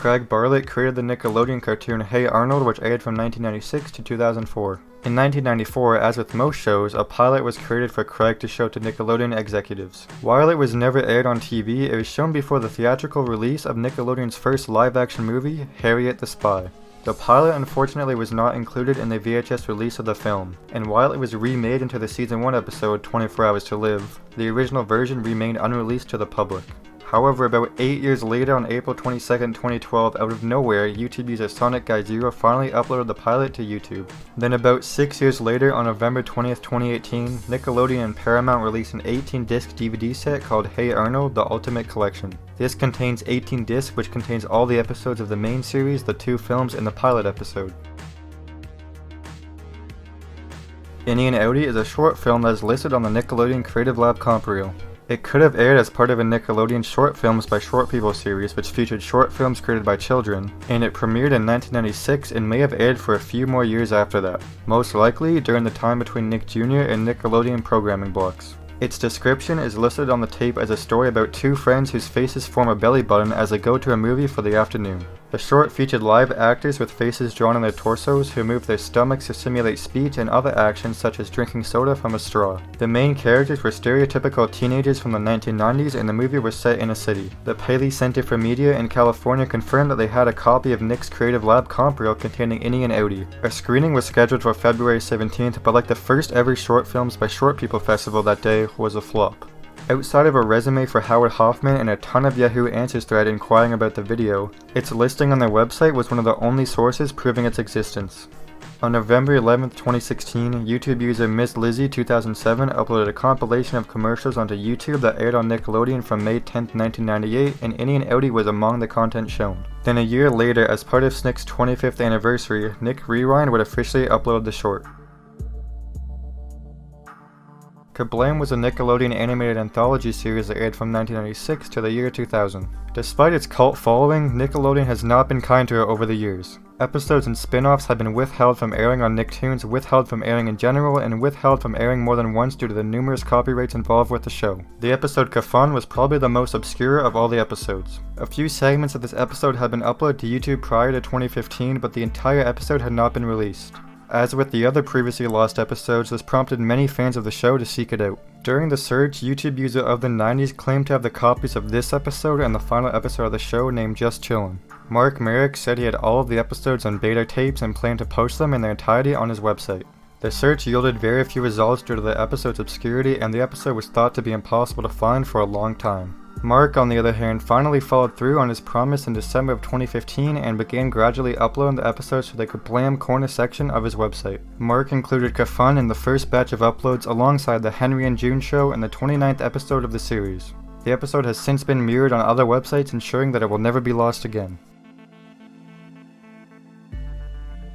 Craig Bartlett created the Nickelodeon cartoon Hey Arnold, which aired from 1996 to 2004. In 1994, as with most shows, a pilot was created for Craig to show to Nickelodeon executives. While it was never aired on TV, it was shown before the theatrical release of Nickelodeon's first live-action movie, Harriet the Spy. The pilot unfortunately was not included in the VHS release of the film, and while it was remade into the Season 1 episode 24 Hours to Live, the original version remained unreleased to the public. However, about 8 years later on April 22, 2012, out of nowhere, YouTube user Sonic Guy Zero finally uploaded the pilot to YouTube. Then about 6 years later, on November 20th, 2018, Nickelodeon and Paramount released an 18-disc DVD set called Hey Arnold, The Ultimate Collection. This contains 18 discs, which contains all the episodes of the main series, the 2 films, and the pilot episode. Innie and Outtie is a short film that is listed on the Nickelodeon Creative Lab comp reel. It could have aired as part of a Nickelodeon Short Films by Short People series, which featured short films created by children, and it premiered in 1996 and may have aired for a few more years after that, most likely during the time between Nick Jr. and Nickelodeon programming blocks. Its description is listed on the tape as a story about 2 friends whose faces form a belly button as they go to a movie for the afternoon. The short featured live actors with faces drawn on their torsos who moved their stomachs to simulate speech and other actions such as drinking soda from a straw. The main characters were stereotypical teenagers from the 1990s, and the movie was set in a city. The Paley Center for Media in California confirmed that they had a copy of Nick's Creative Lab comp reel containing Innie and Outtie. A screening was scheduled for February 17th, but like the first ever Short Films by Short People festival that day, was a flop. Outside of a resume for Howard Hoffman and a ton of Yahoo Answers thread inquiring about the video, its listing on their website was one of the only sources proving its existence. On November 11, 2016, YouTube user Miss Lizzie 2007 uploaded a compilation of commercials onto YouTube that aired on Nickelodeon from May 10, 1998, and Innie and Outtie was among the content shown. Then a year later, as part of Snick's 25th anniversary, Nick Rewind would officially upload the short. KaBlam was a Nickelodeon animated anthology series that aired from 1996 to the year 2000. Despite its cult following, Nickelodeon has not been kind to it over the years. Episodes and spin-offs have been withheld from airing on Nicktoons, withheld from airing in general, and withheld from airing more than once due to the numerous copyrights involved with the show. The episode Kafun was probably the most obscure of all the episodes. A few segments of this episode had been uploaded to YouTube prior to 2015, but the entire episode had not been released. As with the other previously lost episodes, this prompted many fans of the show to seek it out. During the search, YouTube user of the 90s claimed to have the copies of this episode and the final episode of the show named Just Chillin'. Mark Merrick said he had all of the episodes on beta tapes and planned to post them in their entirety on his website. The search yielded very few results due to the episode's obscurity, and the episode was thought to be impossible to find for a long time. Mark, on the other hand, finally followed through on his promise in December of 2015 and began gradually uploading the episodes to the KaBlam corner section of his website. Mark included Kafun in the first batch of uploads alongside the Henry and June show and the 29th episode of the series. The episode has since been mirrored on other websites, ensuring that it will never be lost again.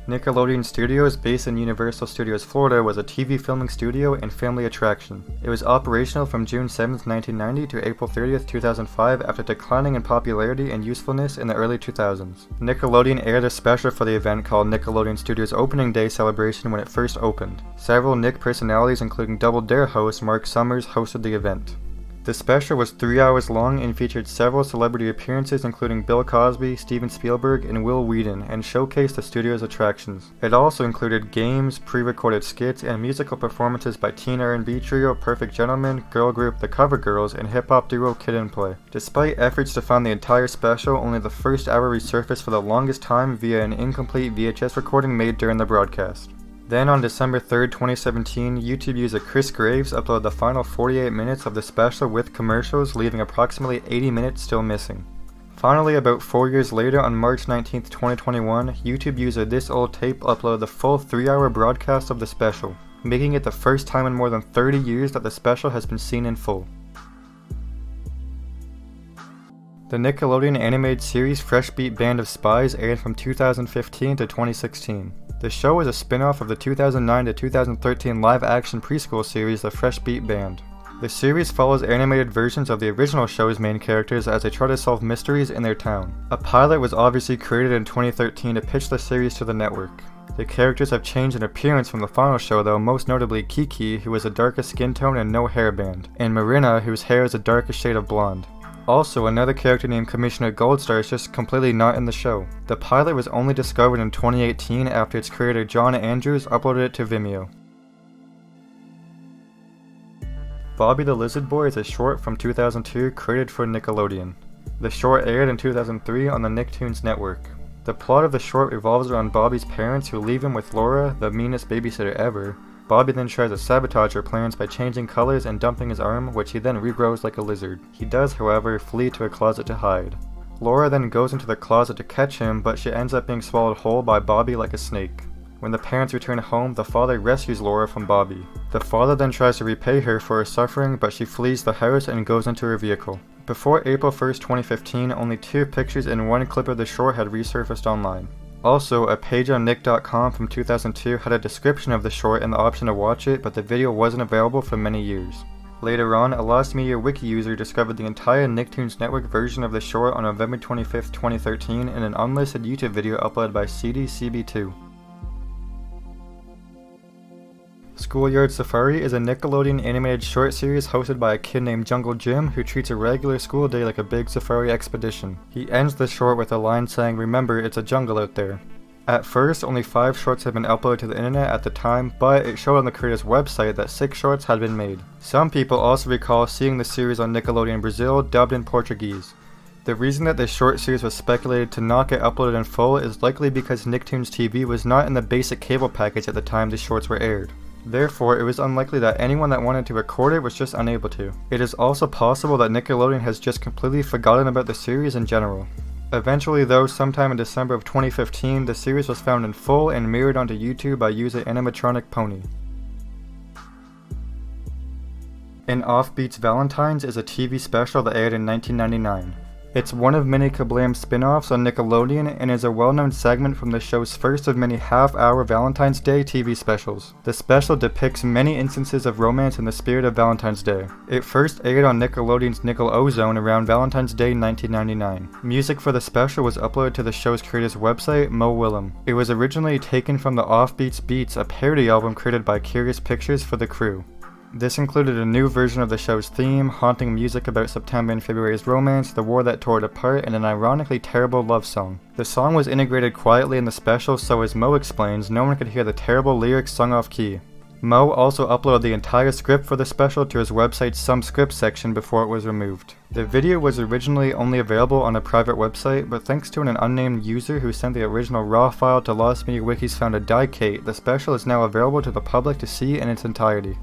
Nickelodeon Studios, based in Universal Studios, Florida, was a TV filming studio and family attraction. It was operational from June 7, 1990 to April 30, 2005 after declining in popularity and usefulness in the early 2000s. Nickelodeon aired a special for the event called Nickelodeon Studios Opening Day Celebration when it first opened. Several Nick personalities including Double Dare host Mark Summers hosted the event. The special was 3 hours long and featured several celebrity appearances including Bill Cosby, Steven Spielberg, and Will Wheaton, and showcased the studio's attractions. It also included games, pre-recorded skits, and musical performances by teen R&B trio Perfect Gentlemen, girl group The Cover Girls, and hip-hop duo Kid 'n Play. Despite efforts to find the entire special, only the first hour resurfaced for the longest time via an incomplete VHS recording made during the broadcast. Then on December 3, 2017, YouTube user Chris Graves uploaded the final 48 minutes of the special with commercials, leaving approximately 80 minutes still missing. Finally, about 4 years later, on March 19, 2021, YouTube user This Old Tape uploaded the full 3-hour broadcast of the special, making it the first time in more than 30 years that the special has been seen in full. The Nickelodeon animated series Fresh Beat Band of Spies aired from 2015 to 2016. The show was a spin-off of the 2009 to 2013 live-action preschool series The Fresh Beat Band. The series follows animated versions of the original show's main characters as they try to solve mysteries in their town. A pilot was obviously created in 2013 to pitch the series to the network. The characters have changed in appearance from the final show though, most notably Kiki, who has a darker skin tone and no hairband, and Marina, whose hair is a darkest shade of blonde. Also, another character named Commissioner Goldstar is just completely not in the show. The pilot was only discovered in 2018 after its creator John Andrews uploaded it to Vimeo. Bobby the Lizard Boy is a short from 2002 created for Nickelodeon. The short aired in 2003 on the Nicktoons network. The plot of the short revolves around Bobby's parents who leave him with Laura, the meanest babysitter ever. Bobby then tries to sabotage her plans by changing colors and dumping his arm, which he then regrows like a lizard. He does, however, flee to a closet to hide. Laura then goes into the closet to catch him, but she ends up being swallowed whole by Bobby like a snake. When the parents return home, the father rescues Laura from Bobby. The father then tries to repay her for her suffering, but she flees the house and goes into her vehicle. Before April 1st, 2015, only 2 pictures and 1 clip of the short had resurfaced online. Also, a page on Nick.com from 2002 had a description of the short and the option to watch it, but the video wasn't available for many years. Later on, a Lost Media Wiki user discovered the entire Nicktoons Network version of the short on November 25th, 2013 in an unlisted YouTube video uploaded by CDCB2. Schoolyard Safari is a Nickelodeon animated short series hosted by a kid named Jungle Jim who treats a regular school day like a big safari expedition. He ends the short with a line saying, "Remember, it's a jungle out there." At first, only 5 shorts had been uploaded to the internet at the time, but it showed on the creator's website that 6 shorts had been made. Some people also recall seeing the series on Nickelodeon Brazil dubbed in Portuguese. The reason that this short series was speculated to not get uploaded in full is likely because Nicktoons TV was not in the basic cable package at the time the shorts were aired. Therefore, it was unlikely that anyone that wanted to record it was just unable to. It is also possible that Nickelodeon has just completely forgotten about the series in general. Eventually though, sometime in December of 2015, the series was found in full and mirrored onto YouTube by user Animatronic Pony. And Offbeats Valentines is a TV special that aired in 1999. It's one of many KaBlam spin-offs on Nickelodeon and is a well-known segment from the show's first of many half-hour Valentine's Day TV specials. The special depicts many instances of romance in the spirit of Valentine's Day. It first aired on Nickelodeon's Nickel-O-Zone around Valentine's Day 1999. Music for the special was uploaded to the show's creator's website, Mo Willem. It was originally taken from the Offbeats Beats, a parody album created by Curious Pictures for the crew. This included a new version of the show's theme, haunting music about September and February's romance, the war that tore it apart, and an ironically terrible love song. The song was integrated quietly in the special, so as Mo explains, no one could hear the terrible lyrics sung off key. Mo also uploaded the entire script for the special to his website's Some Script section before it was removed. The video was originally only available on a private website, but thanks to an unnamed user who sent the original raw file to Lost Media Wiki's founder Diekate, the special is now available to the public to see in its entirety.